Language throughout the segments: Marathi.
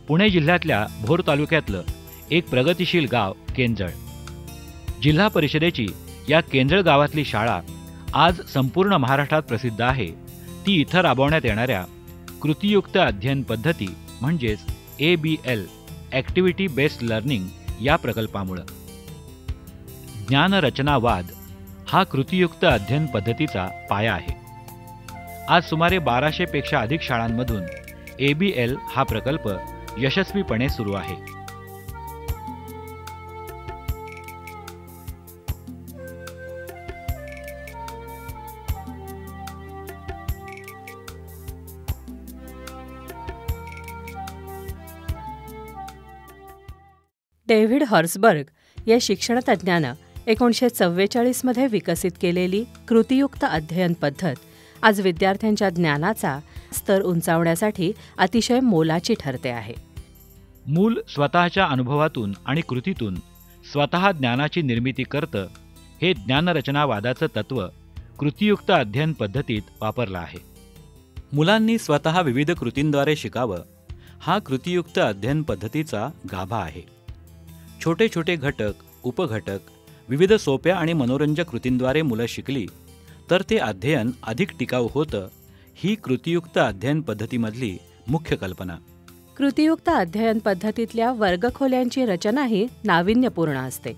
पुणे जिल्ह्यातल्या भोर तालुक्यातलं एक प्रगतिशील गाव केंजळ. जिल्हा परिषदेची या केंजळ गावातली शाळा आज संपूर्ण महाराष्ट्रात प्रसिद्ध आहे. ती इथं राबवण्यात येणाऱ्या कृतीयुक्त अध्ययन पद्धती म्हणजेच ABL ॲक्टिव्हिटी बेस्ड लर्निंग या प्रकल्पामुळे. ज्ञानरचनावाद हा कृतीयुक्त अध्ययन पद्धतीचा पाया आहे. आज सुमारे 1200 पेक्षा अधिक शाळांमधून ABL हा प्रकल्प यशस्वीपणे सुरू आहे. डेव्हिड हॉर्सबर्ग या शिक्षणतज्ज्ञानं 1944 मध्ये विकसित केलेली कृतीयुक्त अध्ययन पद्धत आज विद्यार्थ्यांच्या ज्ञानाचा स्तर उंचावण्यासाठी अतिशय मोलाची ठरते आहे. मूल स्वतःच्या अनुभवातून आणि कृतीतून स्वतः ज्ञानाची निर्मिती करतं, हे ज्ञानरचनावादाचं तत्त्व कृतीयुक्त अध्ययन पद्धतीत वापरलं आहे. मुलांनी स्वतः विविध कृतींद्वारे शिकावं, हा कृतीयुक्त अध्ययन पद्धतीचा गाभा आहे. छोटे छोटे घटक, उपघटक, विविध सोप्या आणि मनोरंजक कृतींद्वारे मुलं शिकली तर ते अध्ययन अधिक टिकाऊ होतं, ही कृतीयुक्त अध्ययन पद्धतीमधली मुख्य कल्पना. कृतीयुक्त अध्ययन पद्धतीतल्या वर्गखोल्यांची रचनाही नाविन्यपूर्ण असते.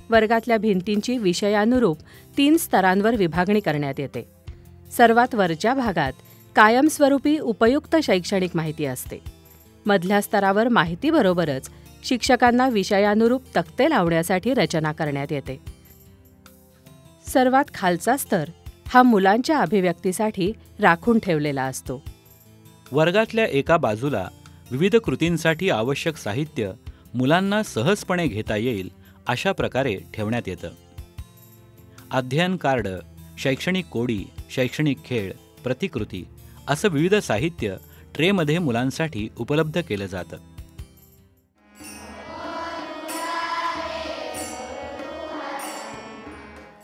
वर्गातल्या भिंतींची विषयानुरूप 3 स्तरांवर विभागणी करण्यात येते. सर्वात वरच्या भागात कायमस्वरूपी उपयुक्त शैक्षणिक माहिती असते. मधल्या स्तरावर माहितीबरोबरच शिक्षकांना विषयानुरूप तक्ते लावण्यासाठी रचना करण्यात येते. सर्वात खालचा स्तर हा मुलांच्या अभिव्यक्तीसाठी राखून ठेवलेला असतो. वर्गातल्या एका बाजूला विविध कृतींसाठी आवश्यक साहित्य मुलांना सहजपणे घेता येईल अशा प्रकारे ठेवण्यात येतं. अध्ययन कार्ड, शैक्षणिक कोडी, शैक्षणिक खेळ, प्रतिकृती असं विविध साहित्य ट्रेमध्ये मुलांसाठी उपलब्ध केलं जातं.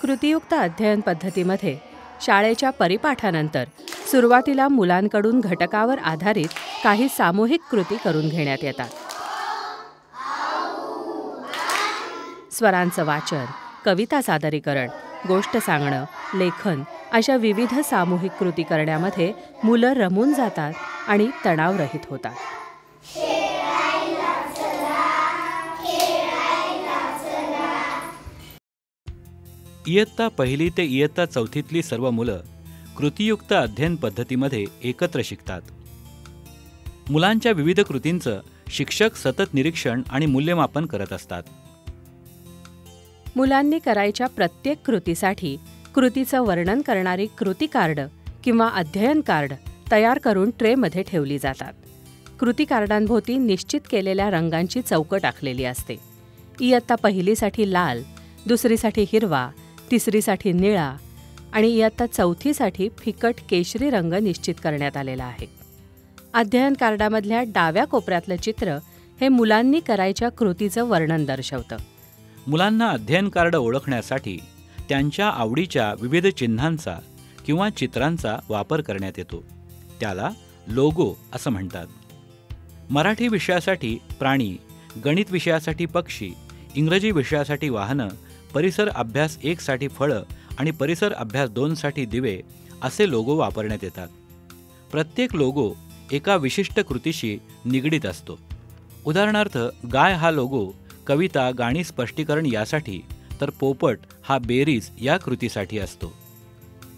कृतीयुक्त अध्ययन पद्धतीमध्ये शाळेच्या परिपाठानंतर सुरुवातीला मुलांकडून घटकावर आधारित काही सामूहिक कृती करून घेण्यात येतात. स्वरांचं वाचन, कविता सादरीकरण, गोष्ट सांगणं, लेखन अशा विविध सामूहिक कृती करण्यामध्ये मुलं रमून जातात आणि तणावरहित होतात. इयत्ता 1 ते इयत्ता 4 सर्व मुलं कृतीयुक्त अध्ययन पद्धतीमध्ये एकत्र शिकतात. मुलांच्या विविध कृतींचं शिक्षक सतत निरीक्षण आणि मूल्यमापन करत असतात. मुलांनी करायच्या प्रत्येक कृतीसाठी कृतीचं वर्णन करणारी कृती कार्ड किंवा अध्ययन कार्ड तयार करून ट्रेमध्ये ठेवली जातात. कृती कार्डांभोवती निश्चित केलेल्या रंगांची चौकट आखलेली असते. इयत्ता 1साठी लाल, 2रीसाठी हिरवा, 3रीसाठी निळा आणि इयत्ता 4थीसाठी फिकट केशरी रंग निश्चित करण्यात आलेला आहे. अध्ययन कार्डामधल्या डाव्या कोपऱ्यातलं चित्र हे मुलांनी करायच्या कृतीचं वर्णन दर्शवतं. मुलांना अध्ययन कार्ड ओळखण्यासाठी त्यांच्या आवडीच्या विविध चिन्हांचा किंवा चित्रांचा वापर करण्यात येतो. त्याला लोगो असं म्हणतात. मराठी विषयासाठी प्राणी, गणित विषयासाठी पक्षी, इंग्रजी विषयासाठी वाहनं, परिसर अभ्यास 1 साठी फळं आणि परिसर अभ्यास 2 साठी दिवे असे लोगो वापरण्यात येतात. प्रत्येक लोगो एका विशिष्ट कृतीशी निगडीत असतो. उदाहरणार्थ, गाय हा लोगो कविता, गाणी, स्पष्टीकरण यासाठी, तर पोपट हा बेरीज या कृतीसाठी असतो.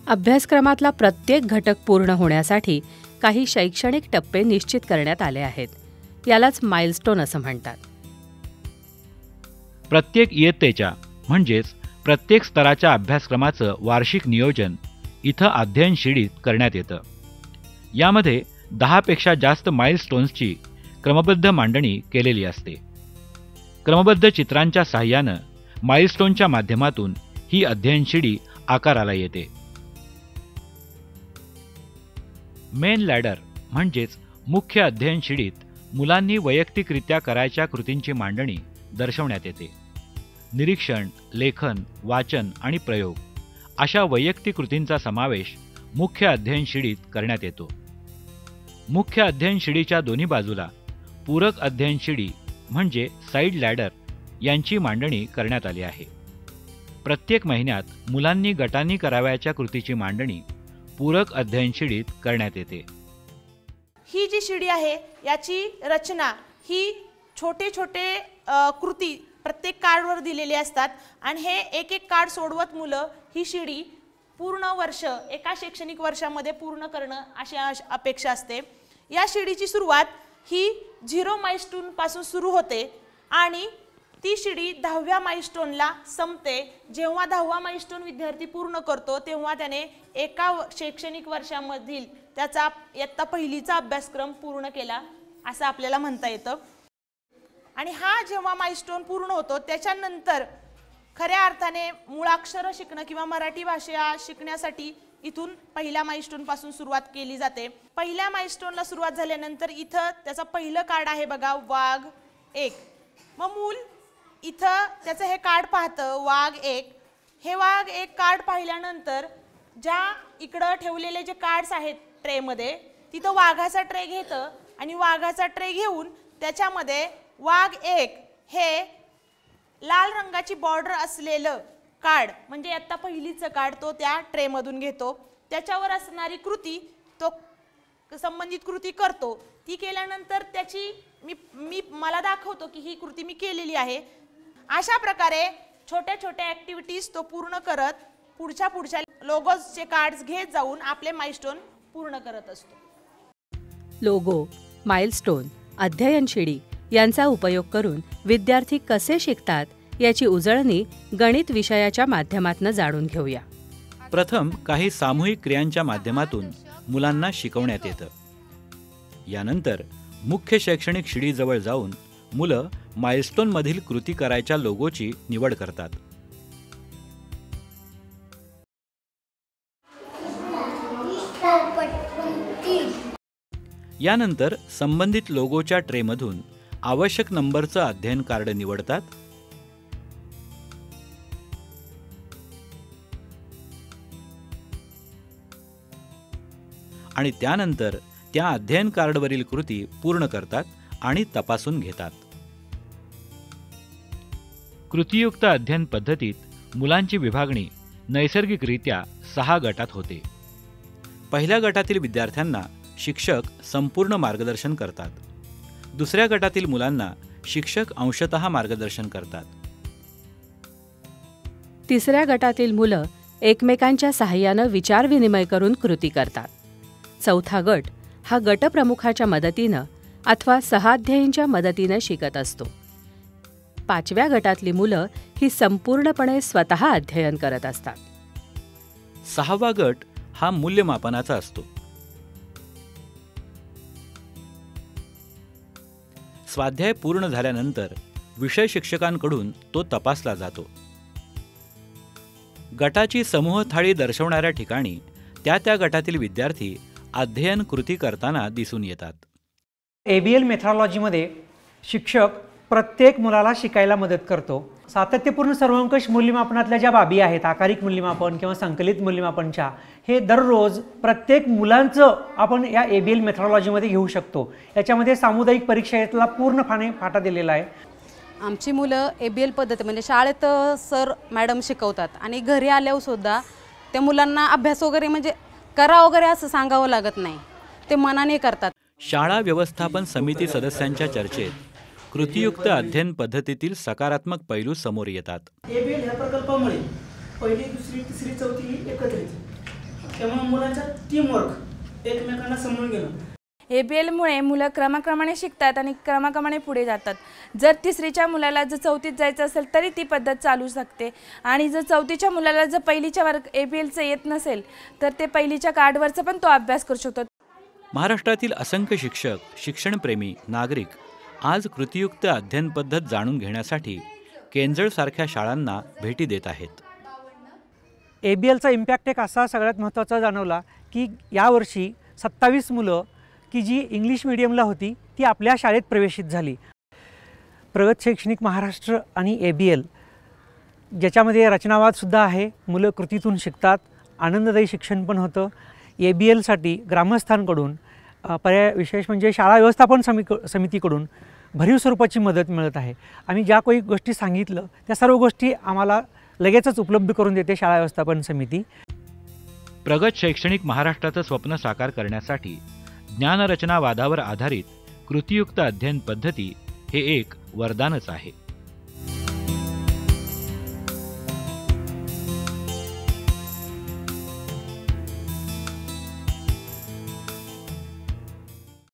अभ्यासक्रमातला प्रत्येक घटक पूर्ण होण्यासाठी काही शैक्षणिक टप्पे निश्चित करण्यात आले आहेत. यालाच माइलस्टोन असं म्हणतात. प्रत्येक इयत्तेच्या म्हणजेच प्रत्येक स्तराच्या अभ्यासक्रमाचं वार्षिक नियोजन इथं अध्ययन शिडीत करण्यात येतं. यामध्ये 10 पेक्षा जास्त माइलस्टोन्सची क्रमबद्ध मांडणी केलेली असते. क्रमबद्ध चित्रांच्या साहाय्यानं माइलस्टोनच्या माध्यमातून ही अध्ययन शिडी आकाराला येते. मेन लॅडर म्हणजेच मुख्य अध्ययन शिडीत मुलांनी वैयक्तिकरित्या करायच्या कृतींची मांडणी दर्शवण्यात येते. निरीक्षण, लेखन, वाचन आणि प्रयोग अशा वैयक्तिक कृतींचा समावेश मुख्य अध्ययन शिडीत करण्यात येतो. मुख्य अध्ययन शिडीच्या दोन्ही बाजूला पूरक अध्ययन शिडी म्हणजे साईड लॅडर यांची मांडणी करण्यात आली आहे. प्रत्येक महिन्यात मुलांनी गटांनी करावयाच्या कृतीची मांडणी पूरक अध्ययन शिडीत करण्यात येते. ही जी शिडी आहे याची रचना ही छोटे छोटे कृती प्रत्येक कार्डवर दिलेले असतात आणि हे एक एक कार्ड सोडवत मुलं ही शिडी पूर्ण वर्ष एका शैक्षणिक वर्षामध्ये पूर्ण करणं अशी अपेक्षा असते. या शिडीची सुरुवात ही 0 माइलस्टोन पासून सुरू होते आणि ती शिडी 10व्या माइलस्टोनला संपते. जेव्हा 10वा माइलस्टोन विद्यार्थी पूर्ण करतो तेव्हा त्याने एका शैक्षणिक वर्षामधील त्याचा इयत्ता पहिलीचा अभ्यासक्रम पूर्ण केला असं आपल्याला म्हणता येतं. आणि हा जेव्हा माइलस्टोन पूर्ण होतो त्याच्यानंतर खऱ्या अर्थाने मूळाक्षर शिकणं किंवा मराठी भाषा शिकण्यासाठी इथून पहिल्या माइलस्टोन पासून सुरुवात केली जाते. पहिल्या माइलस्टोनला सुरुवात झाल्यानंतर इथं त्याचं पहिलं कार्ड आहे बघा, वाघ 1. मग मूल इथं त्याचं हे कार्ड पाहतं वाघ 1. हे वाघ 1 कार्ड पाहिल्यानंतर ज्या इकडं ठेवलेले जे कार्ड्स आहेत ट्रेमध्ये तिथं वाघाचा ट्रे घेतं आणि वाघाचा ट्रे घेऊन त्याच्यामध्ये वाघ 1 हे लाल रंगाची बॉर्डर असलेलं कार्ड म्हणजे आता पहिलीचं कार्ड तो त्या ट्रेमधून घेतो. त्याच्यावर असणारी कृती तो संबंधित कृती करतो. ती केल्यानंतर त्याची मला दाखवतो की ही कृती मी केलेली आहे. अशा प्रकारे छोट्या छोट्या ॲक्टिव्हिटीज तो पूर्ण करत पुढच्या लोगोजचे कार्ड्स घेत जाऊन आपले माइलस्टोन पूर्ण करत असतो. लोगो, माइलस्टोन, अध्ययन शिडी यांचा उपयोग करून विद्यार्थी कसे शिकतात याची उजळणी गणित विषयाच्या माध्यमातून जाणून घेऊया. प्रथम काही सामूहिक क्रियांच्या माध्यमातून मुलांना शिकवण्यात येतं. यानंतर मुख्य शैक्षणिक शिडीजवळ जाऊन मुलं माइलस्टोनमधील कृती करायच्या लोगोची निवड करतात. यानंतर संबंधित लोगोच्या ट्रेमधून आवश्यक नंबरचं अध्ययन कार्ड निवडतात. आणि त्यानंतर त्या अध्ययन कार्डवरील कृती पूर्ण करतात आणि तपासून घेतात. कृतीयुक्त अध्ययन पद्धतीत मुलांची विभागणी नैसर्गिकरित्या 6 गटात होते. पहिल्या गटातील विद्यार्थ्यांना शिक्षक संपूर्ण मार्गदर्शन करतात. दुसऱ्या गटातील मुलांना शिक्षक अंशतः मार्गदर्शन करतात. तिसऱ्या गटातील मुलं एकमेकांच्या सहाय्यानं विचारविनिमय करून कृती करतात. चौथा गट हा गटप्रमुखाच्या मदतीनं अथवा सहाध्यायींच्या मदतीनं शिकत असतो. 5व्या गटातली मुलं ही संपूर्णपणे स्वतः अध्ययन करत असतात. 6वा गट हा मूल्यमापनाचा असतो. स्वाध्याय पूर्ण झाल्यानंतर विषय शिक्षकांकडून तो तपासला जातो. गटाची समूह थाळी दर्शवणाऱ्या ठिकाणी त्या गटातील विद्यार्थी अध्ययन कृती करताना दिसून येतात. ABL मेथॉडॉलॉजीमध्ये शिक्षक प्रत्येक मुलाला शिकायला मदत करतो. सातत्यपूर्ण सर्वंकष मूल्यमापनातल्या ज्या बाबी आहेत, आकारिक मूल्यमापन किंवा संकलित मूल्यमापनच्या, हे दररोज प्रत्येक मुलांचं आपण या ABL मेथॉडॉलॉजीमध्ये घेऊ शकतो. याच्यामध्ये सामुदायिक परीक्षेतला पूर्ण फाटा दिलेला आहे. आमची मुलं ABL पद्धती म्हणजे शाळेत सर मॅडम शिकवतात आणि घरी आल्यावर सुद्धा त्या मुलांना अभ्यास वगैरे म्हणजे करा वगैरे असं सांगावं लागत नाही, ते मनाने करतात. शाळा व्यवस्थापन समिती सदस्यांच्या चर्चेत कृतीयुक्त अध्ययन पद्धतीतील सकारात्मक पैलू समोर येतात. ABL ह्या प्रकल्पामुळे पहिली, दुसरी, तिसरी, चौथी एकत्रित, त्यामुळे मुलांचा टीमवर्क एकमेकांना समजून घेणं. ABLमुळे मुलं क्रमाक्रमाने शिकतात आणि क्रमाक्रमाने पुढे जातात. जर तिसरीच्या मुलाला जर चौथीत जायचं असेल तरी ती पद्धत चालू शकते आणि जर चौथीच्या मुलाला जर पहिलीच्या वर्ग ABLचं येत नसेल तर ते पहिलीच्या कार्डवरचं पण तो अभ्यास करू शकतो. महाराष्ट्रातील असंख्य शिक्षक, शिक्षणप्रेमी, नागरिक आज कृतीयुक्त अध्ययन पद्धत जाणून घेण्यासाठी केंजळसारख्या शाळांना भेटी देत आहेत. ABLचा इम्पॅक्ट एक असा सगळ्यात महत्त्वाचा जाणवला की यावर्षी 27 मुलं की जी इंग्लिश मीडियमला होती ती आपल्या शाळेत प्रवेशित झाली. प्रगत शैक्षणिक महाराष्ट्र आणि ABL ज्याच्यामध्ये रचनावादसुद्धा आहे, मुलं कृतीतून शिकतात, आनंददायी शिक्षण पण होतं. ABLसाठी ग्रामस्थांकडून पर्याय विशेष म्हणजे शाळा व्यवस्थापन समितीकडून भरीव स्वरूपाची मदत मिळत आहे. आम्ही ज्या काही गोष्टी सांगितलं त्या सर्व गोष्टी आम्हाला लगेचच उपलब्ध करून देते शाळा व्यवस्थापन समिती. प्रगत शैक्षणिक महाराष्ट्राचं स्वप्न साकार करण्यासाठी ज्ञानरचनावादावर आधारित कृतीयुक्त अध्ययन पद्धती हे एक वरदानच आहे.